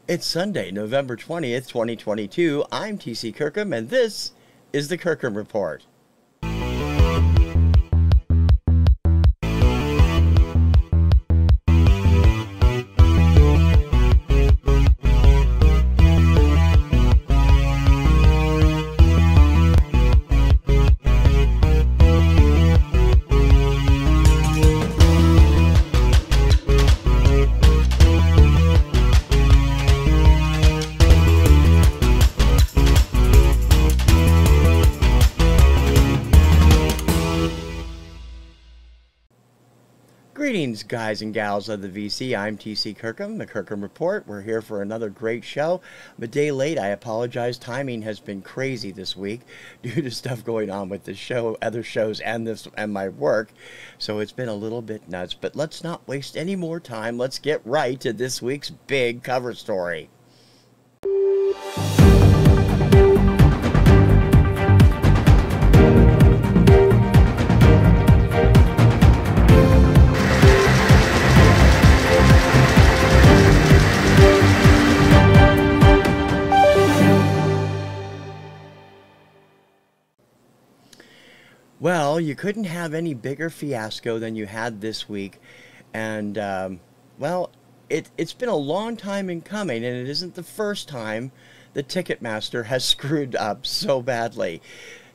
It's Sunday, November 20th, 2022. I'm TC Kirkham, and this is the Kirkham Report. Greetings, guys and gals of the VC. I'm TC Kirkham, the Kirkham Report. We're here for another great show. I'm a day late. I apologize. Timing has been crazy this week due to stuff going on with the show, other shows, and my work. So it's been a little bit nuts. But let's not waste any more time. Let's get right to this week's big cover story. Well, you couldn't have any bigger fiasco than you had this week, and, well, it's been a long time in coming, and it isn't the first time the Ticketmaster has screwed up so badly.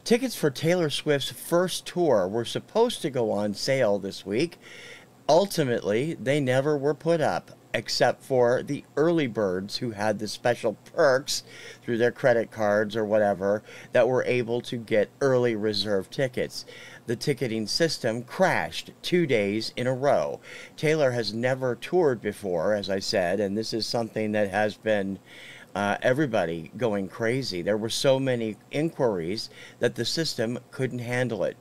Tickets for Taylor Swift's first tour were supposed to go on sale this week. Ultimately, they never were put up, except for the early birds who had the special perks through their credit cards or whatever that were able to get early reserve tickets. The ticketing system crashed 2 days in a row. Taylor has never toured before, as I said, and this is something that has been everybody going crazy. There were so many inquiries that the system couldn't handle it.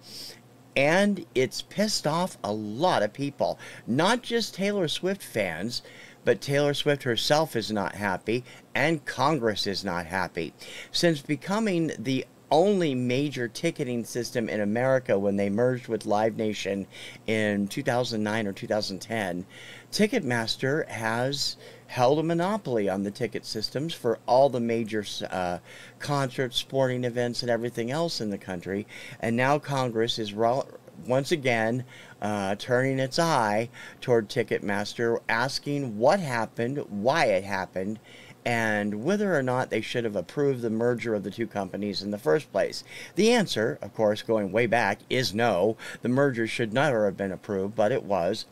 And it's pissed off a lot of people, not just Taylor Swift fans, but Taylor Swift herself is not happy, and Congress is not happy. Since becoming the only major ticketing system in America when they merged with Live Nation in 2009 or 2010, Ticketmaster has held a monopoly on the ticket systems for all the major concerts, sporting events, and everything else in the country. And now Congress is once again turning its eye toward Ticketmaster, asking what happened, why it happened, and whether or not they should have approved the merger of the two companies in the first place. The answer, of course, going way back, is no. The merger should never have been approved, but it was.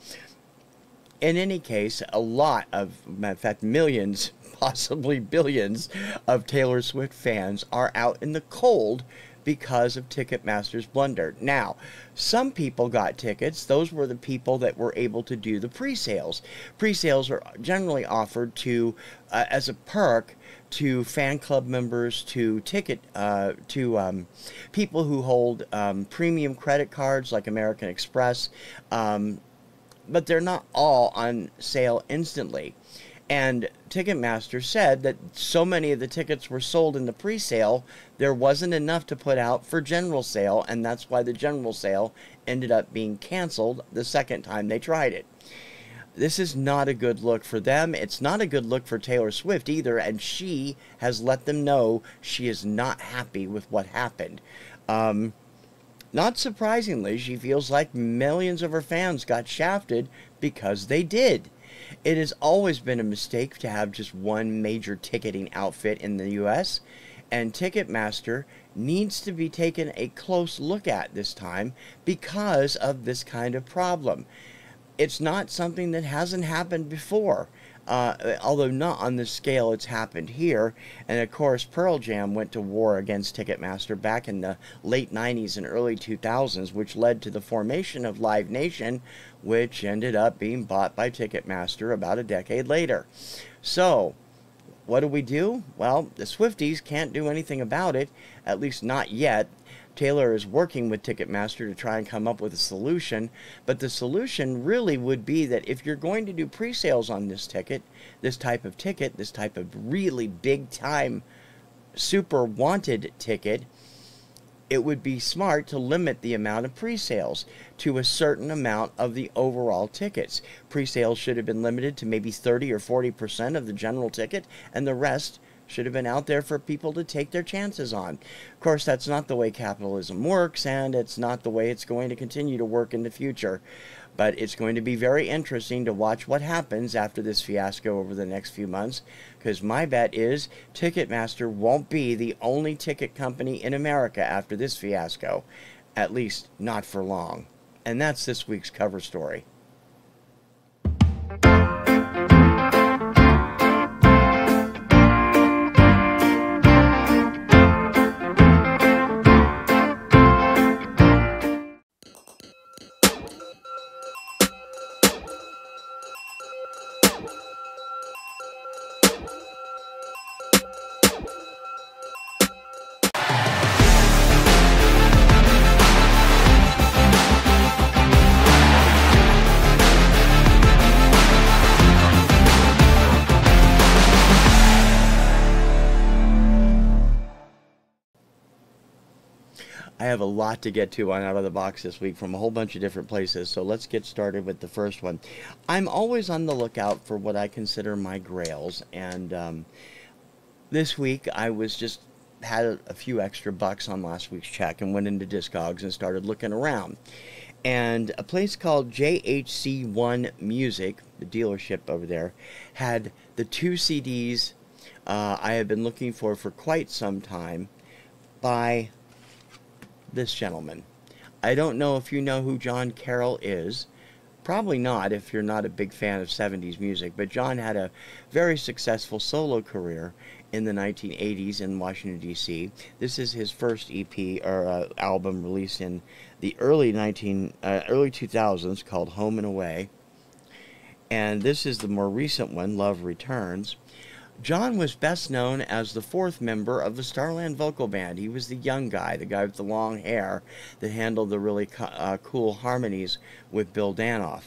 In any case, a lot of, in fact, millions, possibly billions of Taylor Swift fans are out in the cold because of Ticketmaster's blunder. Now, some people got tickets. Those were the people that were able to do the pre-sales. Pre-sales are generally offered to, as a perk, to fan club members, to people who hold premium credit cards like American Express, but they're not all on sale instantly. And Ticketmaster said that so many of the tickets were sold in the pre-sale, there wasn't enough to put out for general sale, and that's why the general sale ended up being canceled the second time they tried it. This is not a good look for them. It's not a good look for Taylor Swift either, and she has let them know she is not happy with what happened. Not surprisingly, she feels like millions of her fans got shafted because they did. It has always been a mistake to have just one major ticketing outfit in the U.S., and Ticketmaster needs to be taken a close look at this time because of this kind of problem. It's not something that hasn't happened before, although not on the scale it's happened here. And of course, Pearl Jam went to war against Ticketmaster back in the late 90s and early 2000s, which led to the formation of Live Nation, which ended up being bought by Ticketmaster about a decade later. So, what do? Well, the Swifties can't do anything about it, at least not yet. Taylor is working with Ticketmaster to try and come up with a solution, but the solution really would be that if you're going to do pre-sales on this ticket, this type of really big-time, super wanted ticket, it would be smart to limit the amount of pre-sales to a certain amount of the overall tickets. Pre-sales should have been limited to maybe 30 or 40% of the general ticket, and the rest should have been out there for people to take their chances on. Of course, that's not the way capitalism works, and it's not the way it's going to continue to work in the future. But it's going to be very interesting to watch what happens after this fiasco over the next few months, because my bet is Ticketmaster won't be the only ticket company in America after this fiasco, at least not for long. And that's this week's cover story. I have a lot to get to on Out of the Box this week from a whole bunch of different places, so let's get started with the first one. I'm always on the lookout for what I consider my grails, and this week I was just had a few extra bucks on last week's check and went into Discogs and started looking around. And a place called JHC1 Music, the dealership over there, had the 2 CDs I have been looking for quite some time by this gentleman. I don't know if you know who John Carroll is. Probably not if you're not a big fan of 70s music, but John had a very successful solo career in the 1980s in Washington, D.C. This is his first EP or album released in the early 2000s called Home and Away. And this is the more recent one, Love Returns. John was best known as the 4th member of the Starland Vocal Band. He was the young guy, the guy with the long hair that handled the really cool harmonies with Bill Danoff.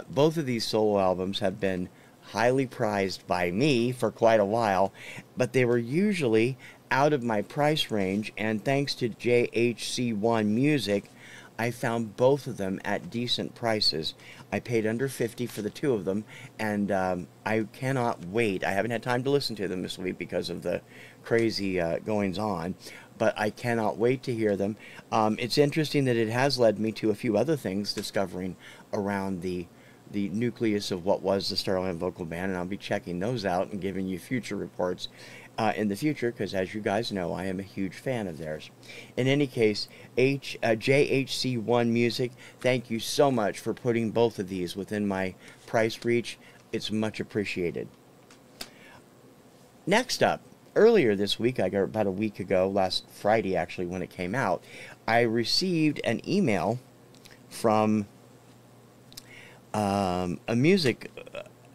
Both of these solo albums have been highly prized by me for quite a while, but they were usually out of my price range, and thanks to JHC1 Music, I found both of them at decent prices. I paid under $50 for the 2 of them, and I cannot wait. I haven't had time to listen to them this week because of the crazy goings-on, but I cannot wait to hear them. It's interesting that it has led me to a few other things, discovering around the nucleus of what was the Starland Vocal Band, and I'll be checking those out and giving you future reports in the future, because as you guys know, I am a huge fan of theirs. In any case, JHC1 Music, thank you so much for putting both of these within my price reach. It's much appreciated. Next up, earlier this week, about a week ago, last Friday actually when it came out, I received an email from a music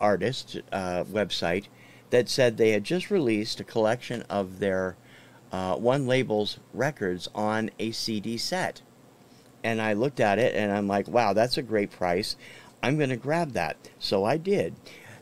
artist website that said they had just released a collection of their One Label's records on a CD set. And I looked at it and I'm like, wow, that's a great price. I'm going to grab that. So I did.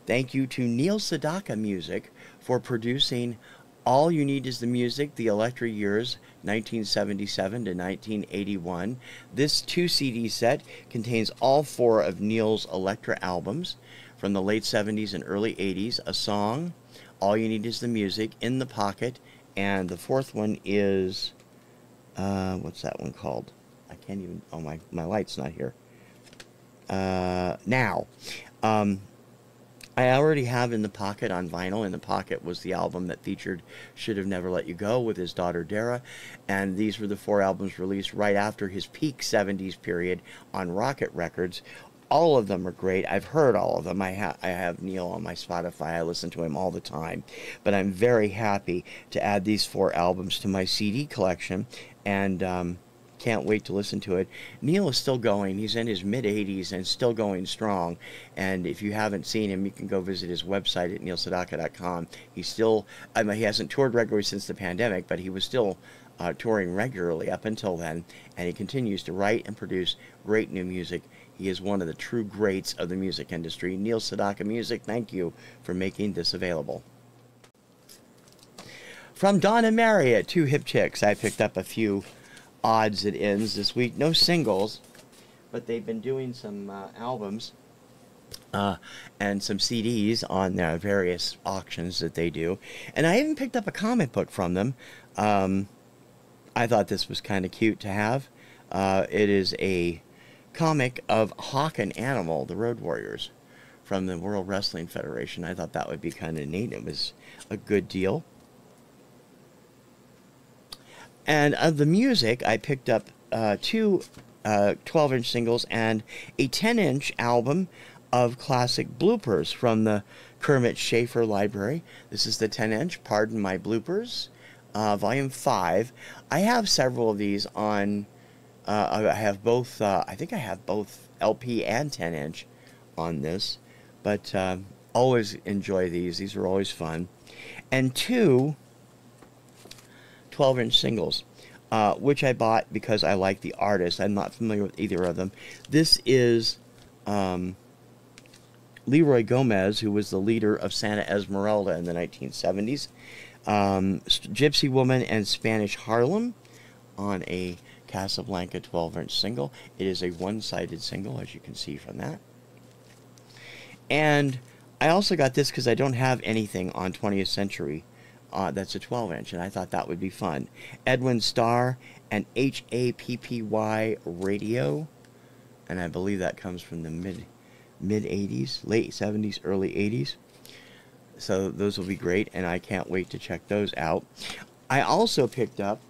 Thank you to Neil Sedaka Music for producing All You Need Is the Music, The Electra Years, 1977 to 1981. This 2 CD set contains all 4 of Neil's Electra albums from the late 70s and early 80s, a song, All You Need Is the Music, In the Pocket, and the 4th one is, what's that one called? I can't even, oh, my light's not here. Now. I already have In the Pocket on vinyl. In the Pocket was the album that featured Should Have Never Let You Go with his daughter Dara, and these were the 4 albums released right after his peak 70s period on Rocket Records. All of them are great. I've heard all of them. I have Neil on my Spotify. I listen to him all the time. But I'm very happy to add these 4 albums to my CD collection, and can't wait to listen to it. Neil is still going. He's in his mid-80s and still going strong. And if you haven't seen him, you can go visit his website at neilsedaka.com. He's still, I mean, he hasn't toured regularly since the pandemic, but he was still touring regularly up until then. And he continues to write and produce great new music. He is one of the true greats of the music industry. Neil Sedaka Music, thank you for making this available. From Dawn and Mary at Two Hip Chicks, I picked up a few odds and ends this week. No singles, but they've been doing some albums and some CDs on their various auctions that they do. And I even picked up a comic book from them. I thought this was kind of cute to have. It is a comic of Hawk and Animal, the Road Warriors, from the World Wrestling Federation. I thought that would be kind of neat. It was a good deal. And of the music, I picked up two 12-inch singles and a 10-inch album of classic bloopers from the Kermit Schaefer Library. This is the 10-inch, Pardon My Bloopers, Volume 5. I have several of these on, I have both, I think I have both LP and 10-inch on this, but always enjoy these. These are always fun. And two 12-inch singles, which I bought because I like the artist. I'm not familiar with either of them. This is Leroy Gomez, who was the leader of Santa Esmeralda in the 1970s. Gypsy Woman and Spanish Harlem on a Casablanca 12-inch single. It is a one-sided single, as you can see from that. And I also got this because I don't have anything on 20th Century that's a 12-inch, and I thought that would be fun. Edwin Starr and HAPPY Radio, and I believe that comes from the mid-80s, late 70s, early 80s. So those will be great, and I can't wait to check those out. I also picked up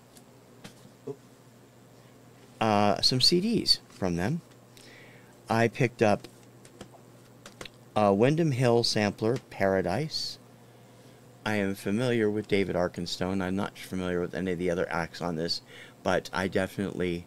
some CDs from them. I picked up Wyndham Hill Sampler, Paradise. I am familiar with David Arkenstone. I'm not familiar with any of the other acts on this, but I definitely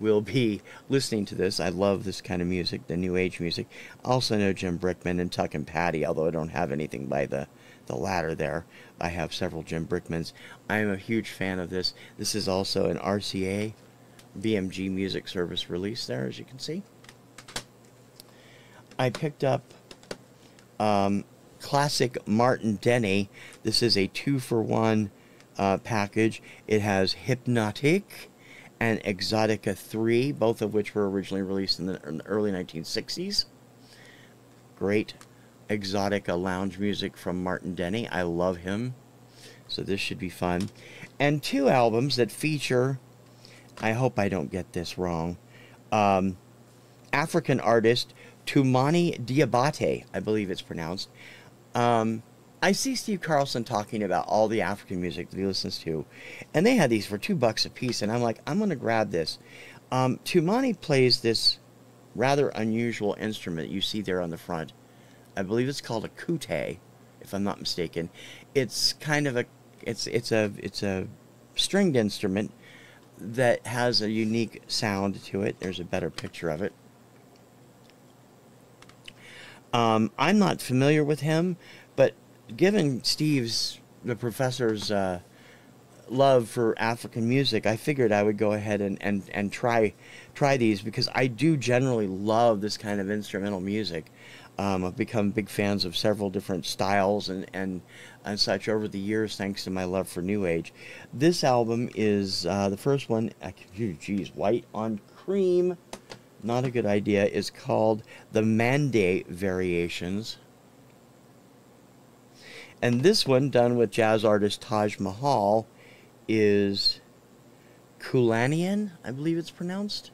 will be listening to this. I love this kind of music, the new age music. I also know Jim Brickman and Tuck and Patty, although I don't have anything by the latter there. I have several Jim Brickmans. I am a huge fan of this. This is also an RCA BMG Music Service release there, as you can see. I picked up classic Martin Denny. This is a 2-for-1 package. It has Hypnotic and Exotica 3, both of which were originally released in the early 1960s. Great Exotica lounge music from Martin Denny. I love him. So this should be fun. And two albums that feature, I hope I don't get this wrong, African artist Toumani Diabate, I believe it's pronounced. I see Steve Carlson talking about all the African music that he listens to, and they had these for $2 a piece, and I'm like, I'm going to grab this. Toumani plays this rather unusual instrument you see there on the front. I believe it's called a kute, if I'm not mistaken. It's kind of it's a stringed instrument that has a unique sound to it. There's a better picture of it. I'm not familiar with him, but given the professor's love for African music, I figured I would go ahead and try these, because I do generally love this kind of instrumental music. I've become big fans of several different styles and such over the years, thanks to my love for New Age. This album is the first one, White on Cream, not a good idea, is called the Mande Variations. And this one, done with jazz artist Taj Mahal, is Kulanian, I believe it's pronounced.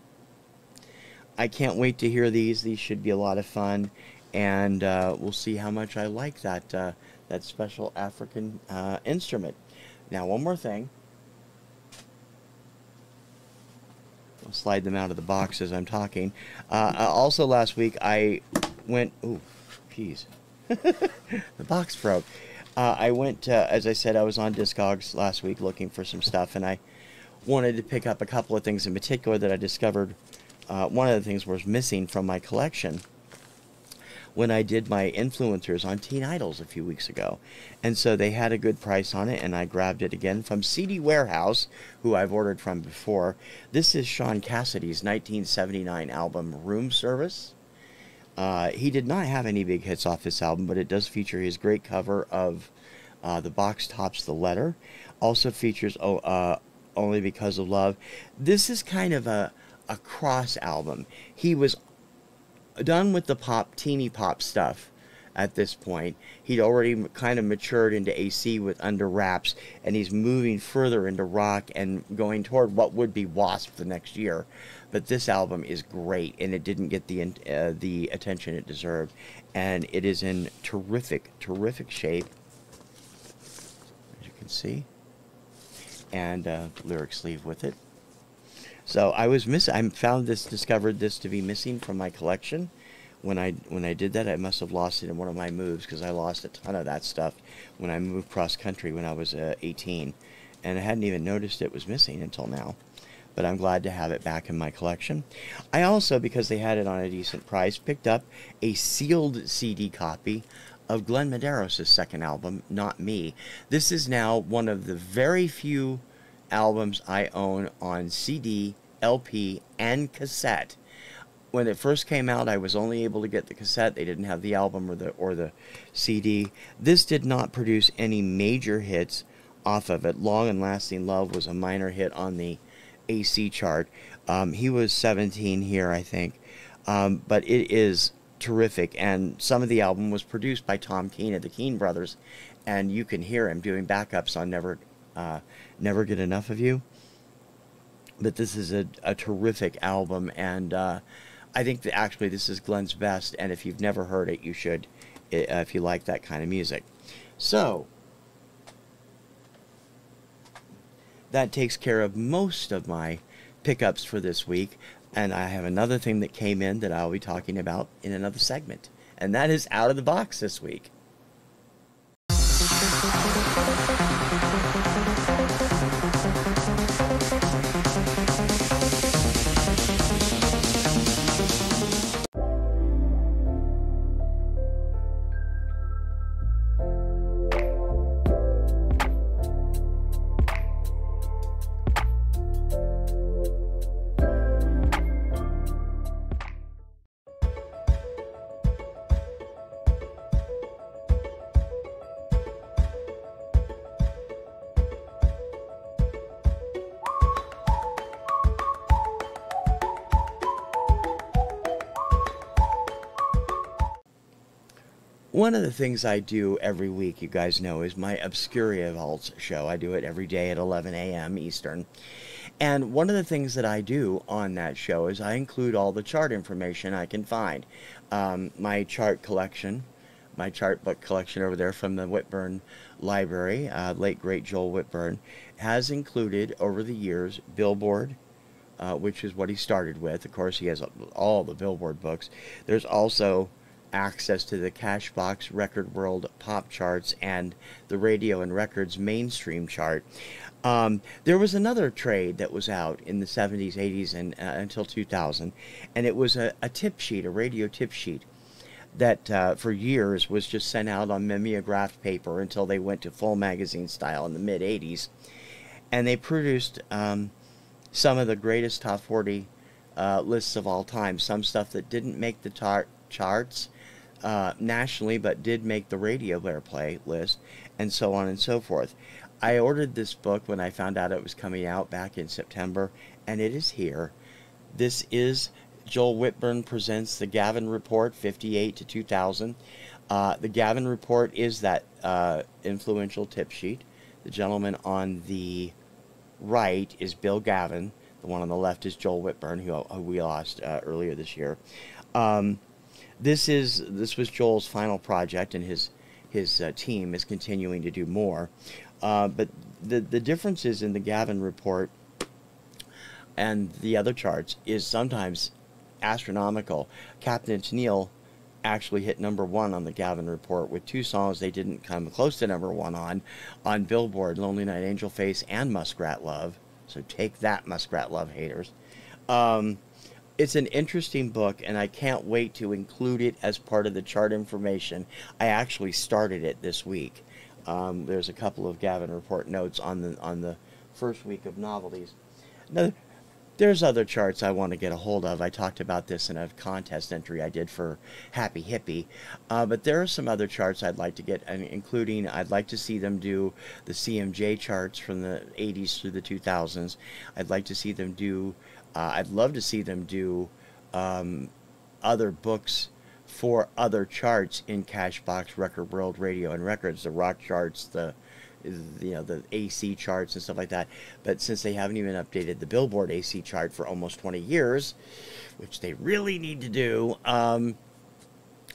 I can't wait to hear these. These should be a lot of fun, and we'll see how much I like that special African instrument. Now, one more thing. I'll slide them out of the box as I'm talking. Also, last week I went... Ooh, jeez. The box broke. I went, as I said, I was on Discogs last week looking for some stuff, and I wanted to pick up a couple of things in particular that I discovered. One of the things was missing from my collection when I did my influencers on Teen Idols a few weeks ago. And so they had a good price on it, and I grabbed it again from CD Warehouse, who I've ordered from before. This is Sean Cassidy's 1979 album, Room Service. He did not have any big hits off this album, but it does feature his great cover of The Box Tops the Letter. Also features Only Because of Love. This is kind of a cross album. He was done with the pop, teeny pop stuff at this point. He'd already kind of matured into AC with Under Wraps, and he's moving further into rock and going toward what would be Wasp the next year. But this album is great, and it didn't get the attention it deserved. And it is in terrific, terrific shape, as you can see. And lyric sleeve with it. So I discovered this to be missing from my collection. When I did that, I must have lost it in one of my moves, because I lost a ton of that stuff when I moved cross country when I was 18, and I hadn't even noticed it was missing until now. But I'm glad to have it back in my collection. I also, because they had it on a decent price, picked up a sealed CD copy of Glenn Medeiros' second album, Not Me. This is now one of the very few albums I own on CD, LP, and cassette. When it first came out, I was only able to get the cassette. They didn't have the album or the CD. This did not produce any major hits off of it. Long and Lasting Love was a minor hit on the AC chart. He was 17 here, I think. But it is terrific. And some of the album was produced by Tom Keane of the Keane Brothers. And you can hear him doing backups on Never Get Enough of You. But this is a terrific album, and I think that actually this is Glenn's best, and if you've never heard it, you should, if you like that kind of music. So, that takes care of most of my pickups for this week, and I have another thing that came in that I'll be talking about in another segment, and that is Out of the Box this week. One of the things I do every week, you guys know, is my Obscuria Vaults show. I do it every day at 11 a.m. Eastern. And one of the things that I do on that show is I include all the chart information I can find. My chart collection, my chart book collection over there from the Whitburn Library, late great Joel Whitburn, has included over the years Billboard, which is what he started with. Of course, he has all the Billboard books. There's also access to the Cashbox Record World Pop Charts and the Radio and Records Mainstream Chart. There was another trade that was out in the 70s, 80s, and until 2000, and it was a tip sheet, a radio tip sheet, that for years was just sent out on mimeographed paper until they went to full magazine style in the mid-80s. And they produced some of the greatest top 40 lists of all time, some stuff that didn't make the charts nationally, but did make the radio airplay list, and so on and so forth. I ordered this book when I found out it was coming out back in September, and it is here. This is Joel Whitburn Presents The Gavin Report, 58 to 2000. The Gavin Report is that influential tip sheet. The gentleman on the right is Bill Gavin. The one on the left is Joel Whitburn, who we lost earlier this year. This was Joel's final project, and his team is continuing to do more. But the differences in the Gavin Report and the other charts is sometimes astronomical. Captain Tennille actually hit #1 on the Gavin Report with 2 songs they didn't come close to #1 on Billboard, Lonely Night, Angel Face, and Muskrat Love. So take that, Muskrat Love haters. It's an interesting book, and I can't wait to include it as part of the chart information. I actually started it this week. There's a couple of Gavin Report notes on the first week of novelties. There's other charts I want to get a hold of. I talked about this in a contest entry I did for Happy Hippie. But there are some other charts I'd like to get, including I'd like to see them do the CMJ charts from the 80s through the 2000s. I'd like to see them do, I'd love to see them do other books for other charts in Cashbox, Record World, Radio and Records, the rock charts, the AC charts and stuff like that. But since they haven't even updated the Billboard AC chart for almost 20 years, which they really need to do, I'm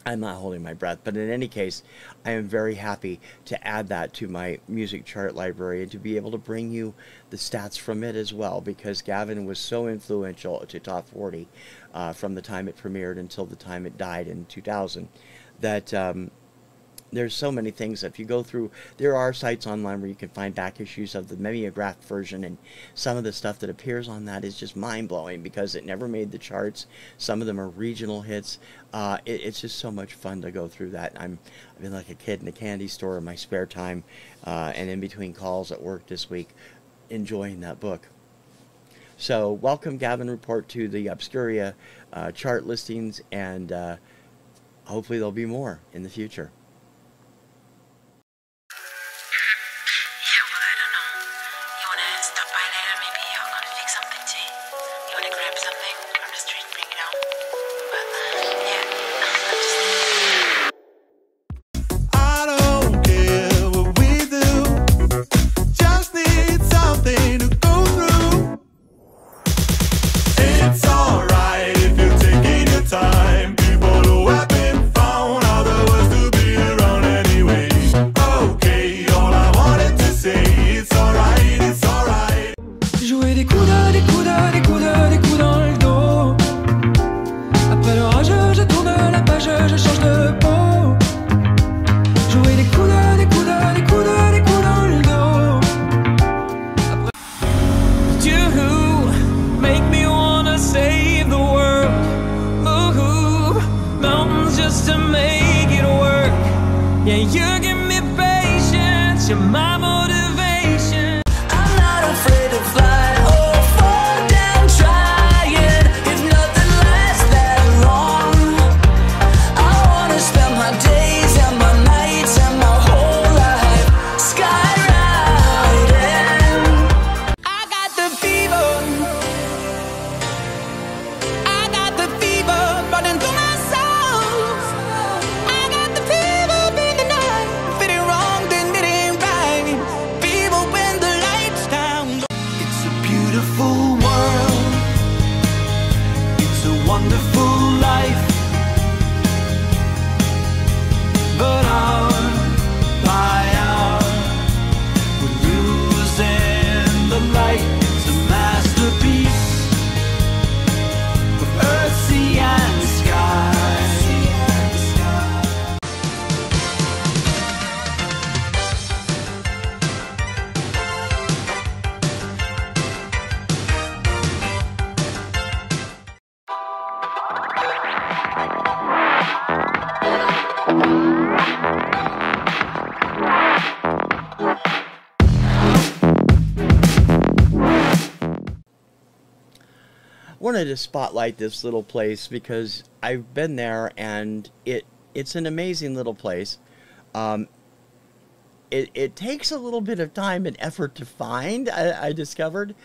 not holding my breath. But in any case, I am very happy to add that to my music chart library and to be able to bring you the stats from it as well, because Gavin was so influential to Top 40 from the time it premiered until the time it died in 2000 that there's so many things. If you go through, there are sites online where you can find back issues of the mimeograph version, and some of the stuff that appears on that is just mind-blowing because it never made the charts. Some of them are regional hits. It's just so much fun to go through that. I've been like a kid in a candy store in my spare time and in between calls at work this week enjoying that book. So welcome, Gavin Report, to the Obscuria chart listings, and hopefully there'll be more in the future. Wanted to spotlight this little place because I've been there and it's an amazing little place. It takes a little bit of time and effort to find, I discovered,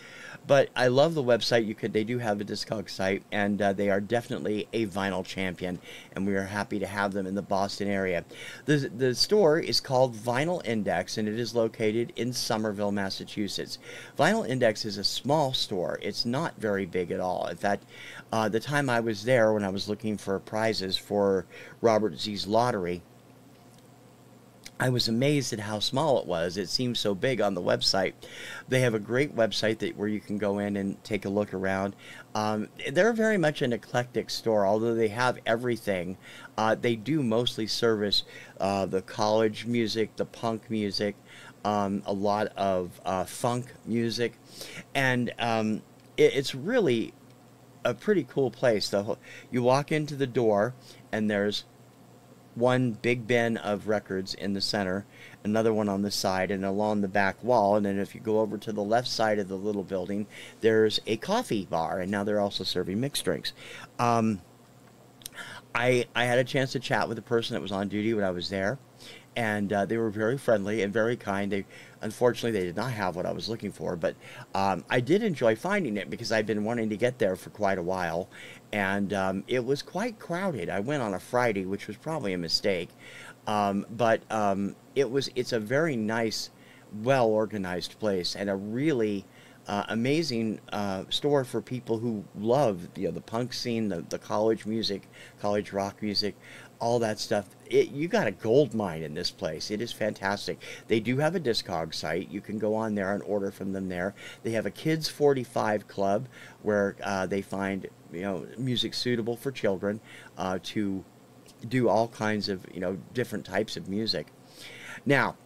but I love the website. They do have a Discog site, and they are definitely a vinyl champion, and we are happy to have them in the Boston area. The store is called Vinyl Index, and it is located in Somerville, Massachusetts. Vinyl Index is a small store. It's not very big at all. In fact, the time I was there, when I was looking for prizes for Robert Z's lottery, I was amazed at how small it was. It seems so big on the website. They have a great website where you can go in and take a look around. They're very much an eclectic store, although they have everything. They do mostly service the college music, the punk music, a lot of funk music, and it's really a pretty cool place. You walk into the door, and there's one big bin of records in the center, another one on the side, and along the back wall. And then if you go over to the left side of the little building, there's a coffee bar, and now they're also serving mixed drinks. I had a chance to chat with the person that was on duty when I was there, and they were very friendly and very kind. Unfortunately, they did not have what I was looking for, but I did enjoy finding it because I'd been wanting to get there for quite a while, and it was quite crowded. I went on a Friday, which was probably a mistake, but it's a very nice, well-organized place, and a really amazing store for people who love the punk scene, the college music, college rock music, all that stuff. You got a gold mine in this place. It is fantastic. They do have a Discog site. You can go on there and order from them there. They have a Kids 45 club where they find music suitable for children to do all kinds of different types of music. Now,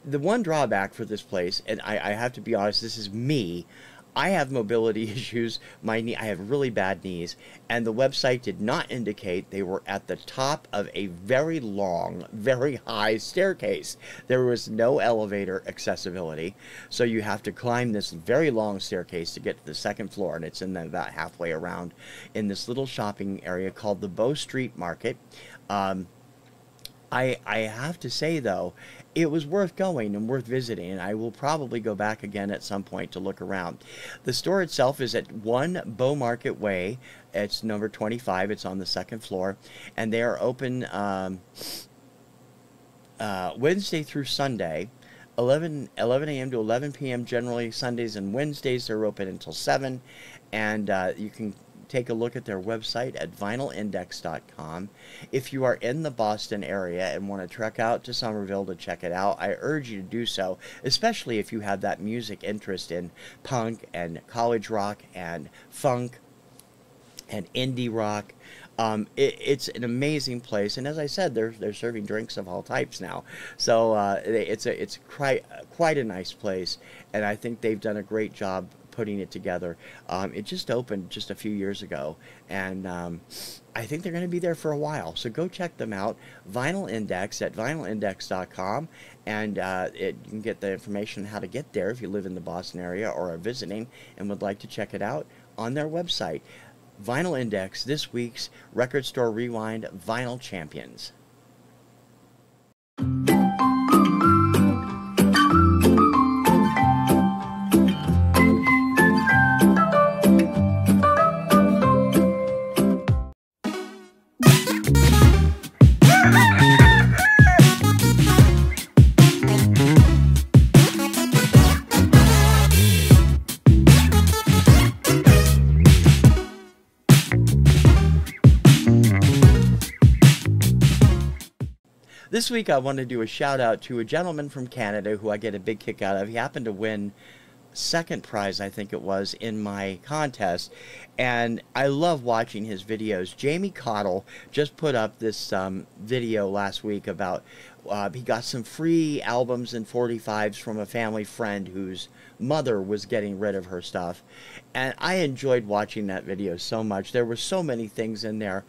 the one drawback for this place, and I have to be honest, this is me. I have mobility issues. I have really bad knees, and the website did not indicate they were at the top of a very long, very high staircase. There was no elevator accessibility, so you have to climb this very long staircase to get to the second floor, and it's in about halfway around in this little shopping area called the Bow Street Market. I have to say, though, it was worth going and worth visiting, and I will probably go back again at some point to look around. The store itself is at 1 Bow Market Way. It's number 25. It's on the second floor, and they are open Wednesday through Sunday, 11 a.m. to 11 p.m. generally. Sundays and Wednesdays they're open until 7, and you can take a look at their website at vinylindex.com. If you are in the Boston area and want to trek out to Somerville to check it out, I urge you to do so, especially if you have that music interest in punk and college rock and funk and indie rock. It's an amazing place, and as I said, they're serving drinks of all types now. So it's quite a nice place, and I think they've done a great job putting it together. It just opened just a few years ago, and I think they're going to be there for a while. So go check them out. Vinyl Index at vinylindex.com, and you can get the information on how to get there if you live in the Boston area or are visiting and would like to check it out on their website. Vinyl Index, this week's Record Store Rewind Vinyl Champions. This week I want to do a shout out to a gentleman from Canada who I get a big kick out of. He happened to win second prize, I think it was, in my contest, and I love watching his videos. Jamie Cottle just put up this video last week about he got some free albums and 45s from a family friend whose mother was getting rid of her stuff, and I enjoyed watching that video so much. There were so many things in there.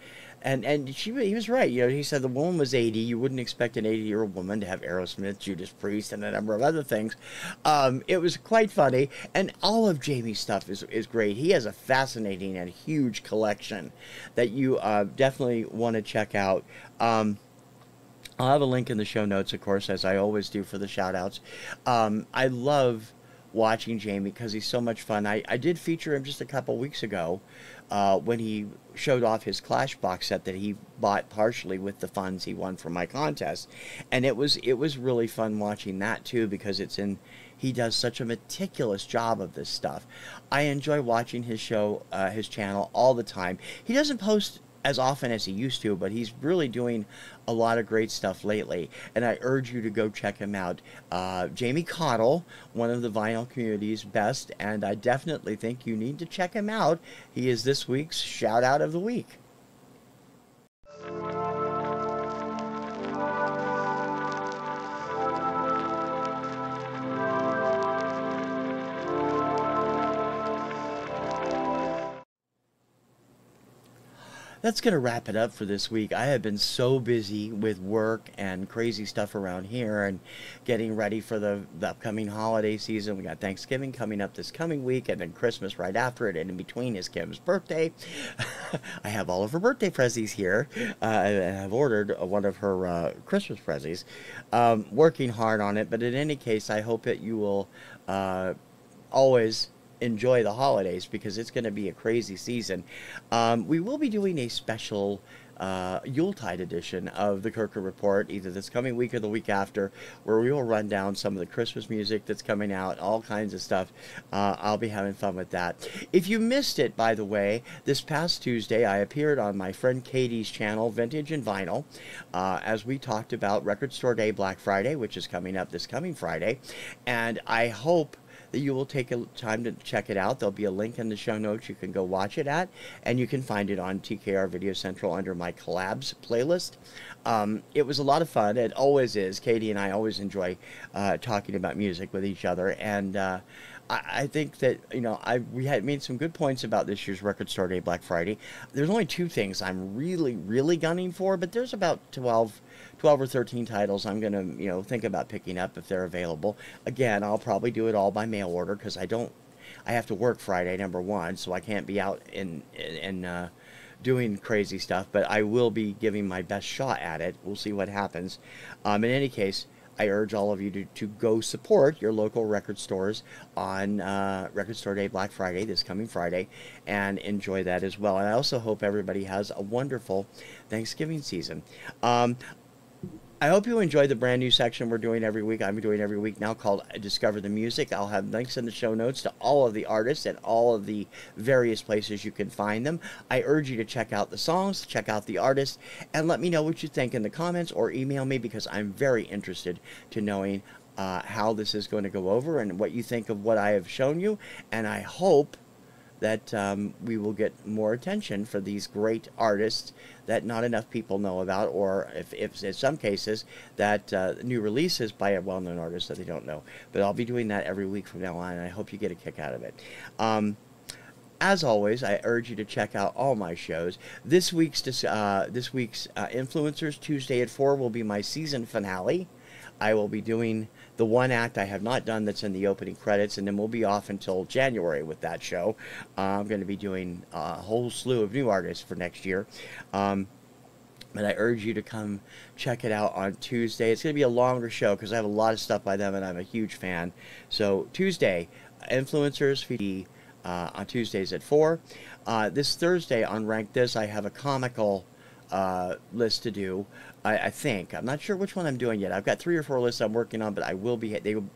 And he was right. He said the woman was 80. You wouldn't expect an 80-year-old woman to have Aerosmith, Judas Priest, and a number of other things. It was quite funny, and all of Jamie's stuff is great. He has a fascinating and huge collection that you definitely want to check out. I'll have a link in the show notes, of course, as I always do for the shout-outs. I love watching Jamie because he's so much fun. I did feature him just a couple weeks ago when he showed off his Clash box set that he bought partially with the funds he won from my contest, and it was really fun watching that too, because he does such a meticulous job of this stuff. I enjoy watching his show, his channel all the time. He doesn't post as often as he used to, but he's really doing a lot of great stuff lately, and I urge you to go check him out. Jamie Cottle, one of the vinyl community's best, and I definitely think you need to check him out. He is this week's shout out of the week. that's going to wrap it up for this week. I have been so busy with work and crazy stuff around here and getting ready for the upcoming holiday season. We got Thanksgiving coming up this coming week, and then Christmas right after it, and in between is Kim's birthday. I have all of her birthday prezzies here, and I've ordered one of her Christmas prezzies. Working hard on it, but in any case, I hope that you will always enjoy the holidays, because it's going to be a crazy season. We will be doing a special Yuletide edition of the Kirkham Report, either this coming week or the week after, where we will run down some of the Christmas music that's coming out, all kinds of stuff. I'll be having fun with that. If you missed it, by the way, this past Tuesday, I appeared on my friend Katie's channel, Vintage and Vinyl, as we talked about Record Store Day Black Friday, which is coming up this coming Friday, and I hope that you will take a time to check it out. There'll be a link in the show notes you can go watch it at, and you can find it on TKR VideoCentral under my collabs playlist. It was a lot of fun. It always is. Katie and I always enjoy talking about music with each other, and I think that, you know, we had made some good points about this year's Record Store Day Black Friday. There's only 2 things I'm really gunning for, but there's about 12 or 13 titles I'm going to, you know, think about picking up if they're available. Again, I'll probably do it all by mail order, because I have to work Friday, number 1, so I can't be out in doing crazy stuff, but I will be giving my best shot at it. We'll see what happens. In any case, I urge all of you to go support your local record stores on Record Store Day Black Friday, this coming Friday, and enjoy that as well. And I also hope everybody has a wonderful Thanksgiving season. I hope you enjoy the brand new section we're doing every week. I'm doing every week now, called Discover the Music. I'll have links in the show notes to all of the artists and all of the various places you can find them. I urge you to check out the songs, check out the artists, and let me know what you think in the comments, or email me, because I'm very interested to knowing how this is going to go over and what you think of what I have shown you. And I hope that we will get more attention for these great artists that not enough people know about, or if in some cases that new releases by a well-known artist that they don't know. But I'll be doing that every week from now on, and I hope you get a kick out of it. As always, I urge you to check out all my shows. This week's Influencers, Tuesday at 4, will be my season finale. I will be doing the one act I have not done that's in the opening credits, and then we'll be off until January with that show. I'm going to be doing a whole slew of new artists for next year. But I urge you to come check it out on Tuesday. It's going to be a longer show because I have a lot of stuff by them, and I'm a huge fan. So Tuesday, Influencers, on Tuesdays at 4. This Thursday on Rank This, I have a comical list to do. I think. I'm not sure which one I'm doing yet. I've got 3 or 4 lists I'm working on, but they will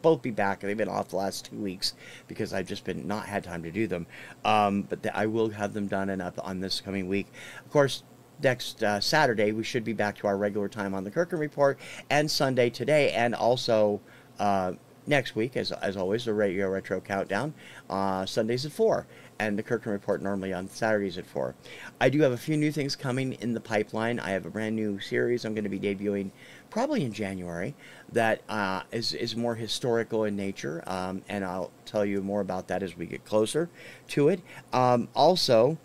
both be back. They've been off the last 2 weeks because I've just not had time to do them. But I will have them done and up on this coming week. Of course, next Saturday, we should be back to our regular time on the Kirkham Report, and Sunday today, and also next week, as always, the Radio Retro Countdown, Sundays at 4. And the Kirkham Report normally on Saturdays at 4. I do have a few new things coming in the pipeline. I have a brand new series I'm going to be debuting probably in January that is more historical in nature, and I'll tell you more about that as we get closer to it. Also,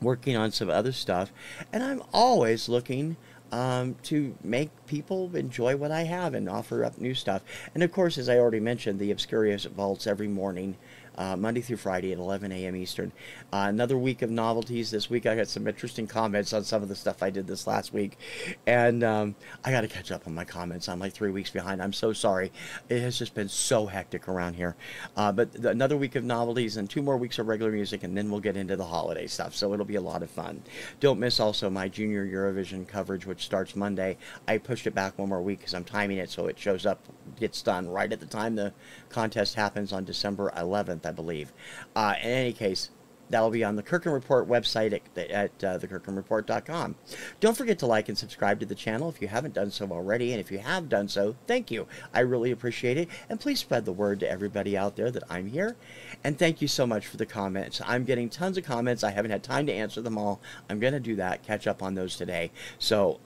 working on some other stuff, and I'm always looking to make people enjoy what I have and offer up new stuff. And of course, as I already mentioned, the Obscurious Vaults every morning, Monday through Friday at 11 a.m. Eastern. Another week of novelties. This week I got some interesting comments on some of the stuff I did this last week, and I got to catch up on my comments. I'm like 3 weeks behind. I'm so sorry. It has just been so hectic around here. But another week of novelties and 2 more weeks of regular music, and then we'll get into the holiday stuff, so it'll be a lot of fun. Don't miss also my Junior Eurovision coverage, which starts Monday. I pushed it back 1 more week because I'm timing it so it shows up, gets done right at the time the contest happens on December 11th, I believe. In any case, that'll be on the Kirkham Report website at thekirkhamreport.com. Don't forget to like and subscribe to the channel if you haven't done so already, and if you have done so, thank you. I really appreciate it, and please spread the word to everybody out there that I'm here. And thank you so much for the comments. I'm getting tons of comments. I haven't had time to answer them all. I'm going to do that, catch up on those today. So,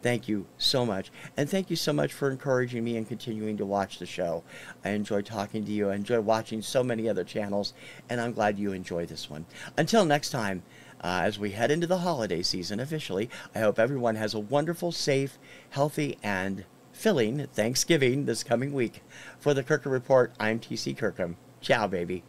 thank you so much. And thank you so much for encouraging me and continuing to watch the show. I enjoy talking to you. I enjoy watching so many other channels, and I'm glad you enjoy this one. Until next time, as we head into the holiday season officially. I hope everyone has a wonderful, safe, healthy, and filling Thanksgiving this coming week. For the Kirkham Report, I'm TC Kirkham. Ciao, baby.